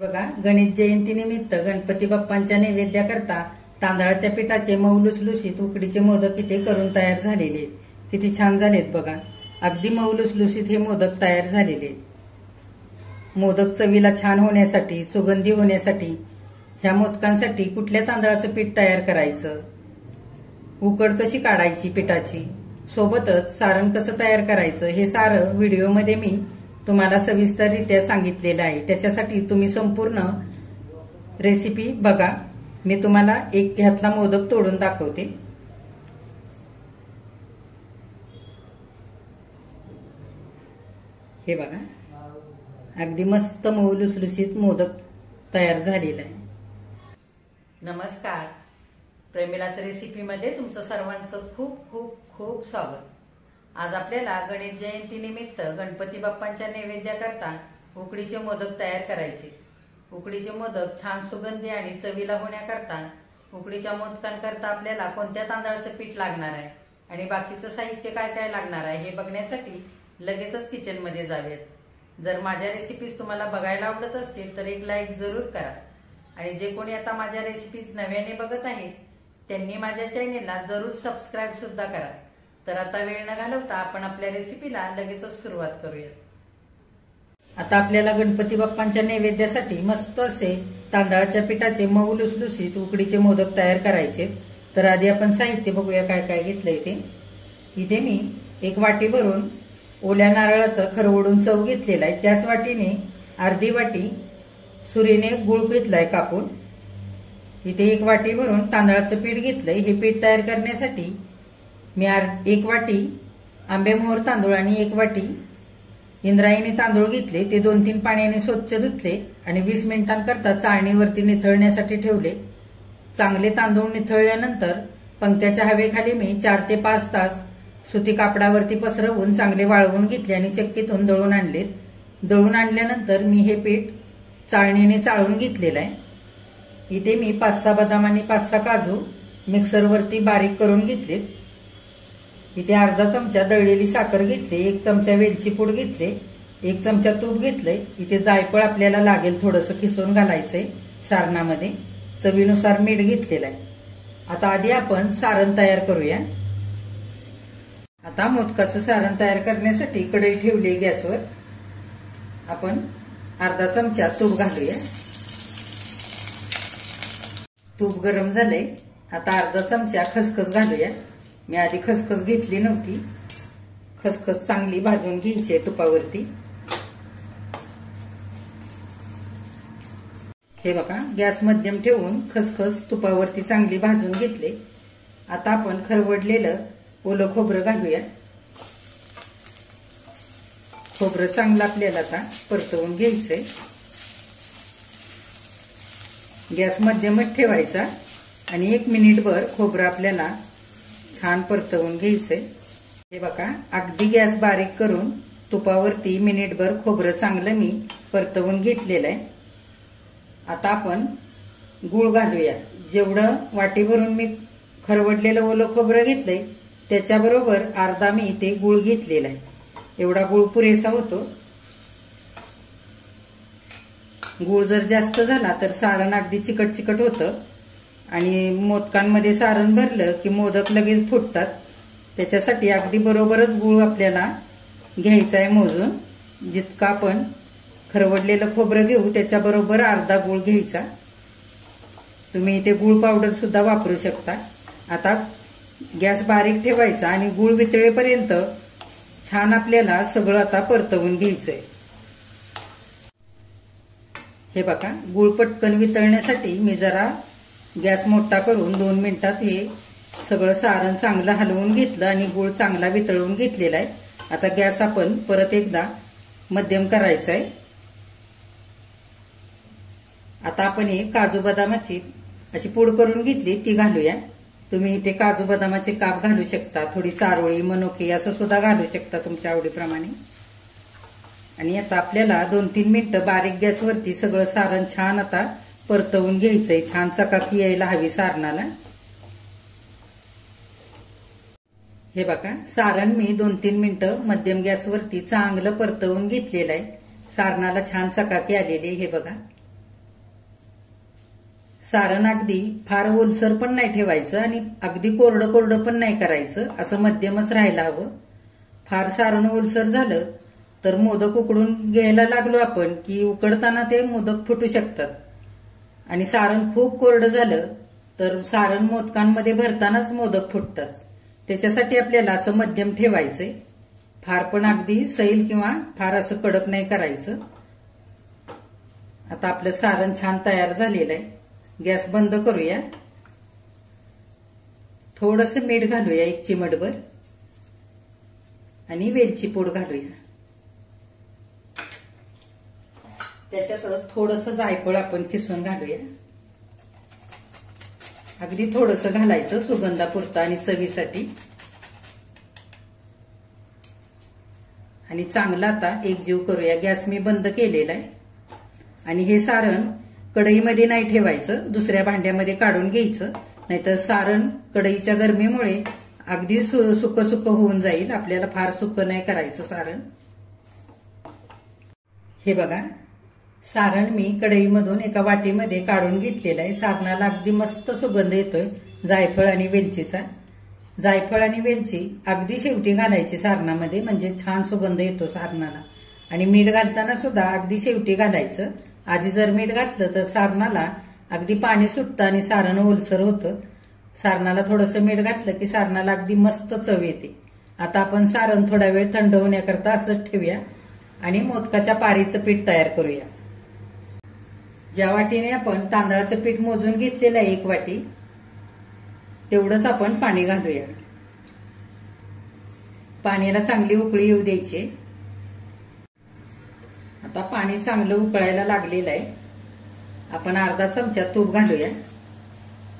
बघा, गणेश जयंतीनिमित्त गणपती बाप्पांच्या नैवेद्याकरता तांदळाच्या पिठाचे मऊ लुसलुशीत उकडीचे मोदक इथे करून तयार झालेले. किती छान झालेत बघा. अगदी मऊ लुसलुशीत हे मोदक तयार झालेले. मोदक चवीला छान होण्यासाठी, सुगंधी होण्यासाठी ह्या मोदकांसाठी कुठल्या तांदळाचं पीठ तयार करायचं, उकड कशी काढायची पिठाची, सोबतच सारण कसं तयार करायचं हे सारं व्हिडिओमध्ये मी तुम्हाला सविस्तररित्या सांगितलेलं आहे. त्याच्यासाठी तुम्ही संपूर्ण रेसिपी बघा. मी तुम्हाला एक ह्यातला मोदक तोडून दाखवते. हे बघा, अगदी मस्त मऊ लुसलुशीत मोदक तयार झालेला आहे. नमस्कार, प्रेमिलाच रेसिपीमध्ये तुमचं सर्वांचं खूप खूप खूप स्वागत. आज आपल्याला गणेश जयंतीनिमित्त गणपती बाप्पांच्या नैवेद्याकरता उकडीचे मोदक तयार करायचे. उकडीचे मोदक छान सुगंधी आणि चवीला होण्याकरता उकडीच्या मोदकांकरता आपल्याला कोणत्या तांदळाचं पीठ लागणार आहे आणि बाकीचं साहित्य काय काय लागणार आहे हे बघण्यासाठी लगेचच किचनमध्ये जाऊयात. जर माझ्या रेसिपीज तुम्हाला बघायला आवडत असतील तर एक लाईक जरूर करा आणि जे कोणी आता माझ्या रेसिपीज नव्याने बघत आहेत त्यांनी माझ्या चॅनेलला जरूर सबस्क्राईब सुद्धा करा. तर आता वेळ न घालवता आपण आपल्या रेसिपीला लगेचच सुरुवात करूया. आता आपल्याला गणपती बाप्पांच्या नैवेद्यासाठी मस्त असे तांदळाच्या पिठाचे मऊ लुसलुशीत उकडीचे मोदक तयार करायचे. तर आधी आपण साहित्य बघूया काय काय घेतलंय ते. इथे मी एक वाटी भरून ओल्या नारळाचं खरवडून चव घेतलेला आहे. त्याच वाटीने अर्धी वाटी सुरीने गुळ घेतलाय कापून. इथे एक वाटी भरून तांदळाचं पीठ घेतलंय. हे पीठ तयार करण्यासाठी मी एक वाटी आंबेमोहर तांदूळ आणि एक वाटी इंद्रायणी तांदूळ घेतले. ते 2-3 पाण्याने स्वच्छ धुतले आणि 20 मिनिटांकरता चाळणीवरती निथळण्यासाठी ठेवले. चांगले तांदूळ निथळल्यानंतर पंख्याच्या हवेखाली मी 4 ते 5 तास सुती कापडावरती पसरवून चांगले वाळवून घेतले आणि चक्कीतून दळून आणले. दळून आणल्यानंतर मी हे पीठ चाळणीने चाळून घेतलेलं आहे. इथे मी 5-6 बदाम आणि 5-6 काजू मिक्सरवरती बारीक करून घेतलेत. इथे अर्धा चमचा दळलेली साखर घेतली, 1 चमचा वेलची पूड घेतले, 1 चमचा तूप घेतलंय. इथे जायफळ आपल्याला लागेल थोडंसं किसून घालायचंय सारणामध्ये. चवीनुसार मीठ घेतलेलं आहे. आता आधी आपण सारण तयार करूया. आता मोदकाचं सारण तयार करण्यासाठी कढई ठेवली गॅसवर. आपण अर्धा चमचा तूप घालूया. तूप गरम झालंय. आता अर्धा चमचा खसखस घालूया. मी आधी खसखस घेतली नव्हती. खसखस चांगली भाजून घ्यायची आहे तुपावरती. हे बघा, गॅस मध्यम ठेवून खसखस तुपावरती चांगली भाजून घेतले. आता आपण खरवडलेलं ओलं खोबरं घालूया. खोबरं चांगलं आपल्याला आता परतवून घ्यायचंय. गॅस मध्यमच ठेवायचा आणि 1 मिनिटभर खोबरं आपल्याला छान परतवून घ्यायचंय. हे बघा, अगदी गॅस बारीक करून तुपावरती मिनिटभर खोबरं चांगलं मी परतवून घेतलेलं आहे. आता आपण गूळ घालूया. जेवढं वाटी भरून मी खरवडलेलं ओलं खोबरं घेतलंय त्याच्याबरोबर अर्धा मी इथे गूळ घेतलेला आहे. एवढा गूळ पुरेसा होतो. गूळ जर जास्त झाला तर सारण अगदी चिकट चिकट होतं आणि मोदकांमध्ये सारण भरलं की मोदक लगेच फुटतात. त्याच्यासाठी अगदी बरोबरच गूळ आपल्याला घ्यायचा आहे मोजून. जितका आपण खरवडलेलं खोबरं घेऊ त्याच्याबरोबर अर्धा गूळ घ्यायचा. तुम्ही इथे गूळ पावडर सुद्धा वापरू शकता. आता गॅस बारीक ठेवायचा आणि गूळ वितळेपर्यंत छान आपल्याला सगळं आता परतवून घ्यायचंय. हे बघा, गूळ पटकन वितळण्यासाठी मी जरा गॅस मोठा करून 2 मिनिटात हे सगळं सारण चांगलं हलवून घेतलं आणि गूळ चांगला वितळवून घेतलेला आहे. आता गॅस आपण परत एकदा मध्यम करायचा आहे. आता आपण हे काजू बदामाची अशी पूड करून घेतली ती घालूया. तुम्ही इथे काजू बदामाचे काप घालू शकता, थोडी चारोळी मनुके असं सुद्धा घालू शकता तुमच्या आवडीप्रमाणे. आणि आता आपल्याला 2-3 मिनिटं बारीक गॅसवरती सगळं सारण छान आता परतवून घ्यायचंय. छान चकाकी यायला हवी सारणाला. हे बघा, सारण मी 2-3 मिनिटं मध्यम गॅसवरती चांगलं परतवून घेतलेलं आहे. सारणाला छान चकाकी आलेली. हे बघा, सारण अगदी फार ओलसर पण नाही ठेवायचं आणि अगदी कोरडं कोरडं पण नाही करायचं, असं मध्यमच राहायला हवं. फार सारण ओलसर झालं तर मोदक उकडून घ्यायला लागलो आपण की उकडताना ते मोदक फुटू शकतात. आणि सारण खूप कोरडं झालं तर सारण मोदकांमध्ये भरतानाच मोदक फुटतात. त्याच्यासाठी आपल्याला असं मध्यम ठेवायचंय. फार पण अगदी सैल किंवा फार असं कडक नाही करायचं. आता आपलं सारण छान तयार झालेलं आहे. गॅस बंद करूया. थोडंसं मीठ घालूया, 1 चिमटभर, आणि वेलची पूड घालूया. त्याच्यातच थोडंसं जायफळ आपण किसून घालूया. अगदी थोडंसं घालायचं सुगंधापुरतं आणि चवीसाठी. आणि चांगलं आता एकजीव करूया. गॅस मी बंद केलेला आहे. आणि हे सारण कढईमध्ये नाही ठेवायचं, दुसऱ्या भांड्यामध्ये काढून घ्यायचं, नाहीतर सारण कढईच्या गरमीमुळे अगदी सुकं सुकं होऊन जाईल. आपल्याला फार सुकं नाही करायचं सारण. हे बघा, सारण मी कढईमधून एका वाटीमध्ये काढून घेतलेलं आहे. सारणाला अगदी मस्त सुगंध येतोय जायफळ आणि वेलचीचा. जायफळ आणि वेलची अगदी शेवटी घालायची सारणामध्ये, म्हणजे छान सुगंध येतो सारणाला. आणि मीठ घालताना सुद्धा अगदी शेवटी घालायचं. आधी जर मीठ घातलं तर सारणाला अगदी पाणी सुटतं आणि सारण ओलसर होतं. सारणाला थोडंसं मीठ घातलं की सारणाला अगदी मस्त चव येते. आता आपण सारण थोडा वेळ थंड होण्याकरता असंच ठेवूया आणि मोदकाच्या पारीचं पीठ तयार करूया. ज्या वाटीने आपण तांदळाचं पीठ मोजून घेतलेलं आहे 1 वाटी, तेवढंच आपण पाणी घालूया. पाण्याला चांगली उकळी येऊ द्यायची. आता पाणी चांगलं उकळायला लागलेलं आहे. आपण अर्धा चमचा तूप घालूया.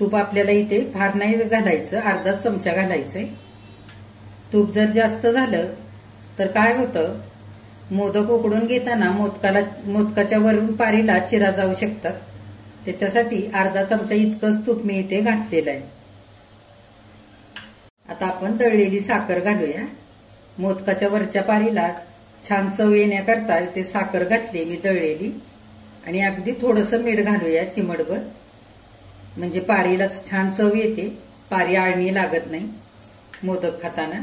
तूप आपल्याला इथे फार नाही घालायचं, अर्धा चमचा घालायचंय. तूप जर जास्त झालं तर काय होतं, मोदक उकडून घेताना मोदकाच्या वरून पारीला चिरा जाऊ शकतात. त्याच्यासाठी अर्धा चमचा इतकंच तूप मी इथे घातलेलं आहे. आता आपण दळलेली साखर घालूया. मोदकाच्या वरच्या पारीला छान चव येण्याकरता इथे साखर घातली मी दळलेली. आणि अगदी थोडंसं मीठ घालूया, चिमटभर, म्हणजे पारीला छान चव येते. पारी आळणी लागत नाही मोदक खाताना.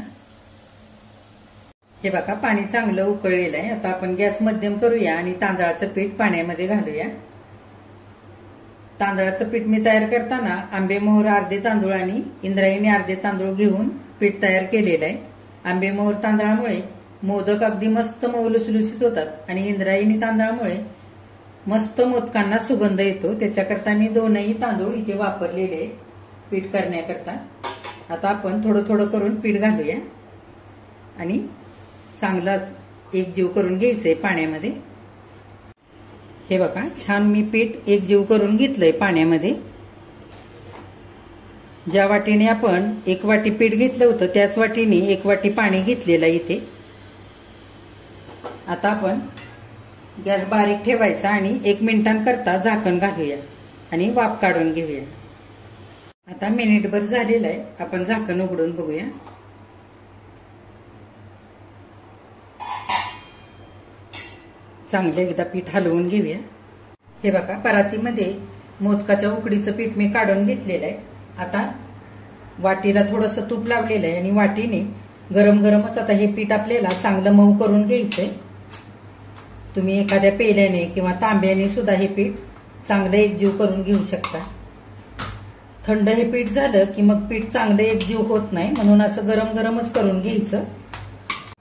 हे बघा, पाणी चांगलं उकळलेलं आहे. आता आपण गॅस मध्यम करूया आणि तांदळाचं पीठ पाण्यामध्ये घालूया. तांदळाचं पीठ मी तयार करताना आंबेमोहर अर्धे तांदूळ आणि इंद्रायणी अर्धे तांदूळ घेऊन पीठ तयार केलेलं आहे. आंबेमोहर तांदळामुळे मोदक अगदी मस्त मऊ लुसलुसीत होतात आणि इंद्रायणी तांदळामुळे मस्त मोदकांना सुगंध येतो. त्याच्याकरता मी दोनही तांदूळ इथे वापरलेले पीठ करण्याकरता. आता आपण थोडं थोडं करून पीठ घालूया आणि चांगलं एकजीव करून घ्यायचंय पाण्यामध्ये. हे बघा, छान मी पीठ एकजीव करून घेतलंय पाण्यामध्ये. ज्या वाटीने आपण 1 वाटी पीठ घेतलं होतं त्याच वाटीने 1 वाटी पाणी घेतलेलं इथे. आता आपण गॅस बारीक ठेवायचा आणि 1 मिनिटांकरता झाकण घालूया आणि वाफ काढून घेऊया. आता मिनिटभर झालेलं आहे. आपण झाकण उघडून बघूया. चांगलं एकदा पीठ हलवून घेऊया. हे बघा, परातीमध्ये मोदकाच्या उकडीचं पीठ मी काढून घेतलेलं आहे. आता वाटीला थोडंसं तूप लावलेलं आहे आणि वाटीने गरम गरमच आता हे पीठ आपल्याला चांगलं मऊ करून घ्यायचंय. तुम्ही एखाद्या पेल्याने किंवा तांब्याने सुद्धा हे पीठ चांगलं एकजीव करून घेऊ शकता. थंड हे पीठ झालं की मग पीठ चांगलं एकजीव होत नाही, म्हणून असं गरम गरमच करून घ्यायचं.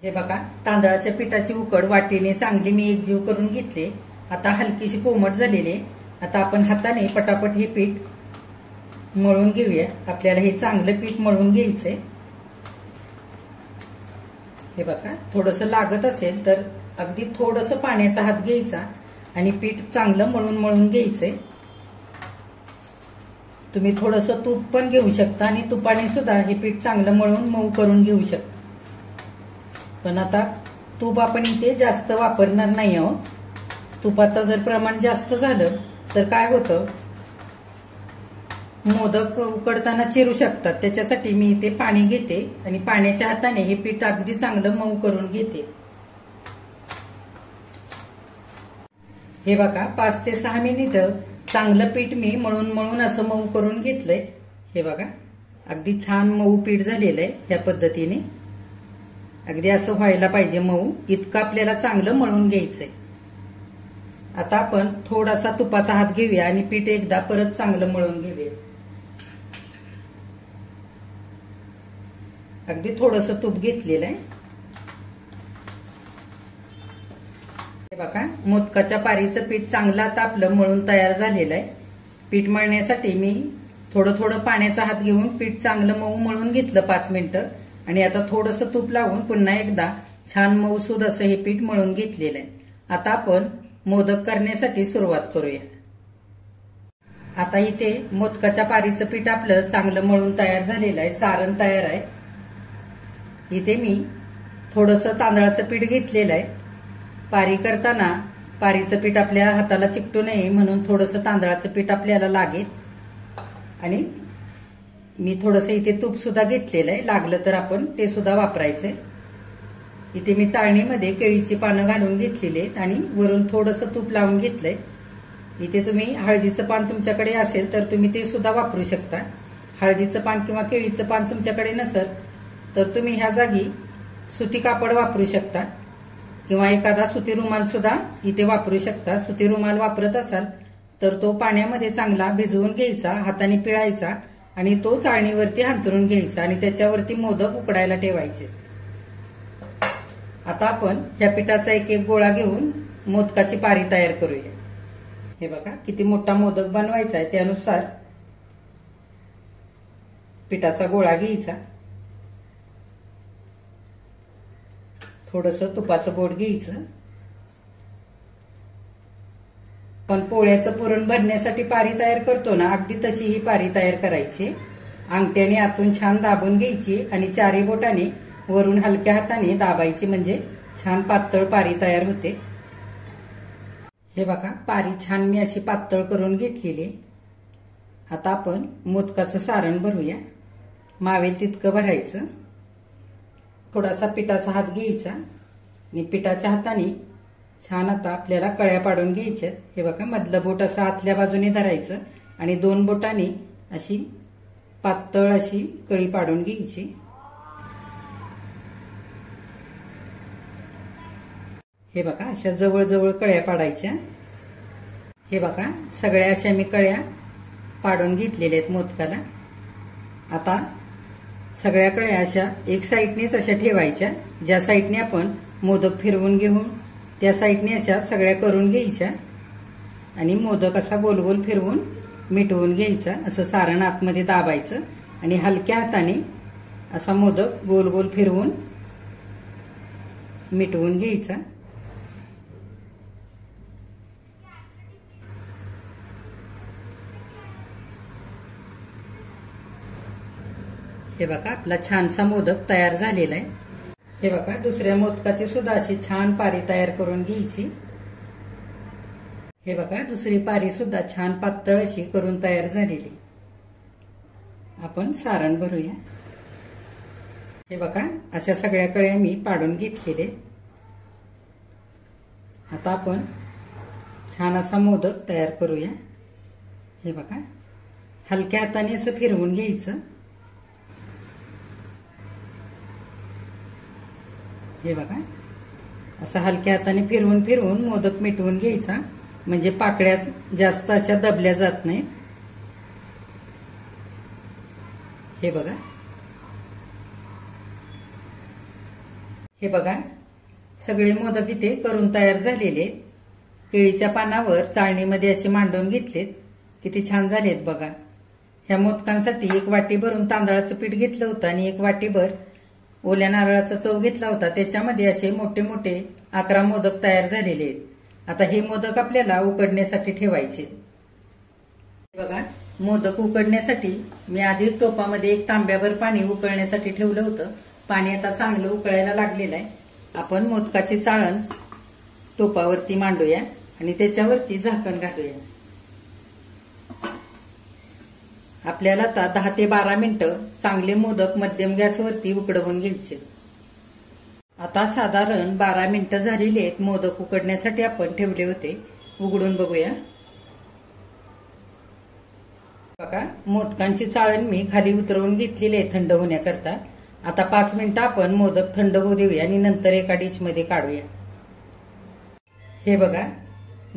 हे बघा, तांदळाच्या पिठाची उकड वाटीने चांगली मी एकजीव करून घेतली. आता हलकीशी कोमट झालेली आहे. आता आपण हाताने पटापट हे पीठ मळून घेऊया. आपल्याला हे चांगलं पीठ मळून घ्यायचंय. हे बघा, थोडंसं लागत असेल तर अगदी थोडंसं पाण्याचा हात घ्यायचा आणि पीठ चांगलं मळून मळून घ्यायचंय. तुम्ही थोडंसं तूप पण घेऊ शकता आणि तुपाने सुद्धा हे पीठ चांगलं मळून मऊ करून घेऊ शकता. पण आता तूप आपण इथे जास्त वापरणार नाही आहोत. तुपाचं जर प्रमाण जास्त झालं तर काय होतं, मोदक उकडताना चिरू शकतात. त्याच्यासाठी मी इथे पाणी घेते आणि पाण्याच्या हाताने हे पीठ अगदी चांगलं मऊ करून घेते. हे बघा, 5 ते 6 मिनिटं चांगलं पीठ मी मळून मळून असं मऊ करून घेतलंय. हे बघा अगदी छान मऊ पीठ झालेलं आहे. या पद्धतीने अगदी असं व्हायला पाहिजे मऊ, इतकं आपल्याला चांगलं मळून घ्यायचंय. आता आपण थोडासा तुपाचा हात घेऊया आणि पीठ एकदा परत चांगलं मळून घेऊया. अगदी थोडंसं तूप घेतलेलं आहे. हे बघा मोदकाच्या पारीचं पीठ चांगलं आता आपलं मळून तयार झालेलं आहे. पीठ मळण्यासाठी मी थोडं थोडं पाण्याचा हात घेऊन पीठ चांगलं मऊ मळून घेतलं 5 मिनिटं आणि आता थोडंसं तूप लावून पुन्हा एकदा छान मऊसूद असं हे पीठ मळून घेतलेलं आहे. आता आपण मोदक करण्यासाठी सुरुवात करूया. आता इथे मोदकाच्या पारीचं पीठ आपलं चांगलं मळून तयार झालेलं आहे. सारण तयार आहे. इथे मी थोडंसं तांदळाचं पीठ घेतलेलं आहे. पारी करताना पारीचं पीठ आपल्या हाताला चिकटू नये म्हणून थोडंसं तांदळाचं पीठ आपल्याला लागेल. आणि मी थोडंसं इथे तूप सुद्धा घेतलेलं आहे. लागलं तर आपण ते सुद्धा वापरायचंय. इथे मी चाळणीमध्ये केळीची पानं घालून घेतलेली आहेत आणि वरून थोडंसं तूप लावून घेतलंय. इथे तुम्ही हळदीचं पान तुमच्याकडे असेल तर तुम्ही ते सुद्धा वापरू शकता. हळदीचं पान किंवा केळीचं पान तुमच्याकडे नसेल तर तुम्ही ह्या जागी सुती कापड वापरू शकता किंवा एखादा सुती रुमाल सुद्धा इथे वापरू शकता. सुती रुमाल वापरत असाल तर तो पाण्यामध्ये चांगला भिजवून घ्यायचा, हाताने पिळायचा आणि तो चाळणीवरती हांतरून घ्यायचा आणि त्याच्यावरती मोदक उकडायला ठेवायचे. आता आपण ह्या पिठाचा एक एक गोळा घेऊन मोदकाची पारी तयार करूया. हे बघा किती मोठा मोदक बनवायचा आहे त्यानुसार पिठाचा गोळा घ्यायचा. थोडंसं तुपाचं बोट घ्यायचं. पण पोळ्याचं पुरण भरण्यासाठी पारी तयार करतो ना, अगदी तशी ही पारी तयार करायची. अंगठ्याने आतून छान दाबून घ्यायची आणि चारी बोटाने वरून हलक्या हाताने दाबायची म्हणजे छान पातळ पारी तयार होते. हे बघा पारी छान मी अशी पातळ करून घेतलेली. आता आपण मोदकाचं सारण भरूया. मावेल तितकं भरायचं. थोडासा पिठाचा हात घ्यायचा आणि पिठाच्या हाताने छान आता आपल्याला कळ्या पाडून घ्यायच्या. हे बघा मधलं बोट असं आतल्या बाजूने धरायचं आणि 2 बोटांनी अशी पातळ अशी कळी पाडून घ्यायची. हे बघा अशा जवळ कळ्या पाडायच्या. हे बघा सगळ्या अशा मी कळ्या पाडून घेतलेल्या आहेत मोदकाला. आता सगळ्या कळ्या अशा एक साईडनेच अशा ठेवायच्या. ज्या साईडने आपण मोदक फिरवून घेऊन त्या साईडने अशा सगळ्या करून घ्यायच्या आणि मोदक असा गोल गोल फिरवून मिटवून घ्यायचा. असं सारण आतमध्ये दाबायचं आणि हलक्या हाताने असा मोदक गोल गोल फिरवून मिटवून घ्यायचा. हे बघा आपला छानसा मोदक तयार झालेला आहे. हे बघा दुसऱ्या मोदकाची सुद्धा अशी छान पारी तयार करून घ्यायची. हे बघा दुसरी पारी सुद्धा छान पातळ अशी करून तयार झालेली. आपण सारण भरूया. हे बघा अशा सगळ्या कळ्या मी पाडून घेतलेले. आता आपण छान असा मोदक तयार करूया. हे बघा हलक्या हाताने असं फिरवून घ्यायचं. हे बघा असं हलक्या हाताने फिरवून फिरवून मोदक मिटवून घ्यायचा म्हणजे पाकळ्या जास्त अशा दबल्या जात नाहीत. हे बघा सगळे मोदक इथे करून तयार झालेले. केळीच्या पानावर चाळणीमध्ये असे मांडून घेतलेत. किती छान झालेत बघा. ह्या मोदकांसाठी 1 वाटी भरून तांदळाचं पीठ घेतलं होतं आणि 1 वाटीभर ओल्या नारळाचा चव घेतला होता. त्याच्यामध्ये असे मोठे मोठे 11 मोदक तयार झालेले आहेत. आता हे मोदक आपल्याला उकडण्यासाठी ठेवायचे. बघा मोदक उकडण्यासाठी मी आधीच टोपामध्ये 1 तांब्याभर पाणी उकळण्यासाठी ठेवलं होतं. पाणी आता चांगलं उकळायला लागलेलं आहे. आपण मोदकाची चाळण टोपावरती मांडूया आणि त्याच्यावरती झाकण घालूया. आपल्याला आता 10 ते 12 मिनिटं चांगले मोदक मध्यम गॅसवरती उकडवून घ्यायचे. आता साधारण 12 मिनिटं झालेली आहेत. मोदक उकडण्यासाठी आपण ठेवले होते. उघडून बघूया. बघा, मोदकांची चाळण मी खाली उतरवून घेतलेली आहे थंड होण्याकरता. आता 5 मिनिटं आपण मोदक थंड होऊ देऊया आणि नंतर एका डिश मध्ये काढूया. हे बघा,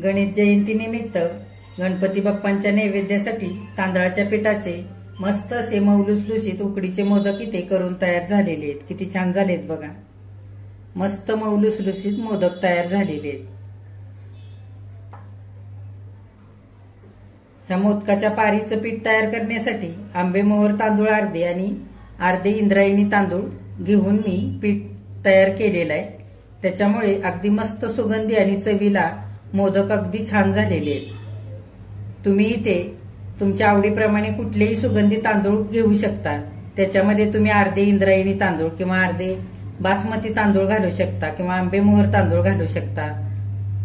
गणेश जयंती निमित्त गणपती बाप्पांच्या नैवेद्यासाठी तांदळाच्या पिठाचे मस्त असे मऊलुसलुशीत उकडीचे मोदक इथे करून तयार झालेले आहेत. किती छान झालेत बघा, मस्त मऊलुसलुशीत मोदक तयार झालेले आहेत. ह्या मोदकाच्या पारीचं पीठ तयार करण्यासाठी आंबेमोहर तांदूळ अर्धे आणि अर्धे इंद्रायणी तांदूळ घेऊन मी पीठ तयार केलेलं आहे. त्याच्यामुळे अगदी मस्त सुगंधी आणि चवीला मोदक अगदी छान झालेले आहेत. तुम्ही इथे तुमच्या आवडीप्रमाणे कुठलेही सुगंधी तांदूळ घेऊ शकता. त्याच्यामध्ये तुम्ही अर्धे इंद्रायणी तांदूळ किंवा अर्धे बासमती तांदूळ घालू शकता किंवा आंबेमोहर तांदूळ घालू शकता.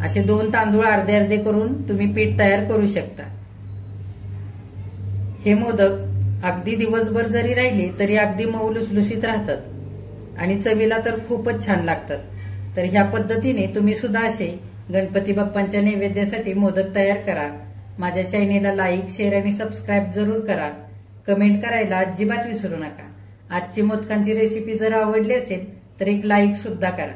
असे 2 तांदूळ अर्धे अर्धे करून तुम्ही पीठ तयार करू शकता. हे मोदक अगदी दिवसभर जरी राहिले तरी अगदी मऊ लुसलुशीत राहतात आणि चवीला तर खूपच छान लागतात. तर ह्या पद्धतीने तुम्ही सुद्धा असे गणपती बाप्पांच्या नैवेद्यासाठी मोदक तयार करा. माझ्या चॅनेलला लाईक, शेअर आणि सबस्क्राईब जरूर करा. कमेंट करायला अजिबात विसरू नका. आजची मोदकांची रेसिपी जर आवडली असेल तर एक लाईक सुद्धा करा.